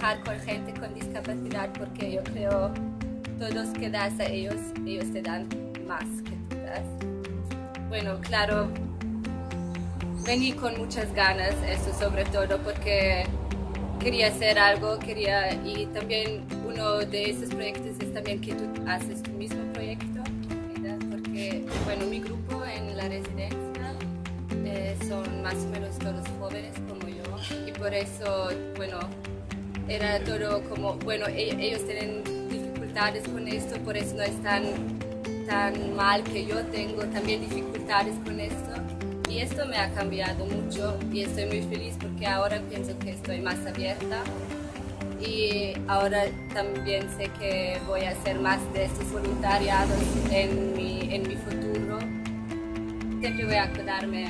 trabajar con gente con discapacidad porque yo creo todos que das a ellos, ellos te dan más que tú das. Bueno, claro, vení con muchas ganas, eso sobre todo porque quería hacer algo, y también uno de esos proyectos es también que tú haces tu mismo proyecto, ¿verdad? Porque, bueno, mi grupo en la residencia son más o menos todos jóvenes como yo y por eso, bueno, era todo como, bueno, ellos tienen dificultades con esto, por eso no es tan mal que yo tengo también dificultades con esto. Y esto me ha cambiado mucho y estoy muy feliz porque ahora pienso que estoy más abierta y ahora también sé que voy a hacer más de estos voluntariados en mi futuro. Siempre voy a acordarme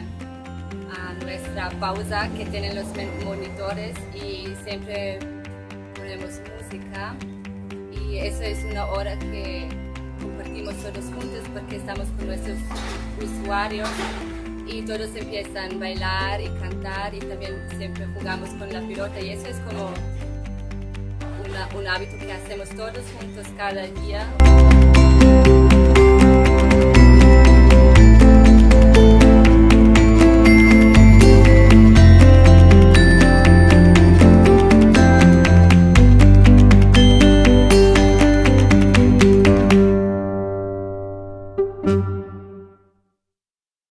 a nuestra pausa que tienen los monitores y siempre ponemos música y eso es una hora que compartimos todos juntos porque estamos con nuestros usuarios. Y todos empiezan a bailar y cantar y también siempre jugamos con la pelota y eso es como un hábito que hacemos todos juntos cada día.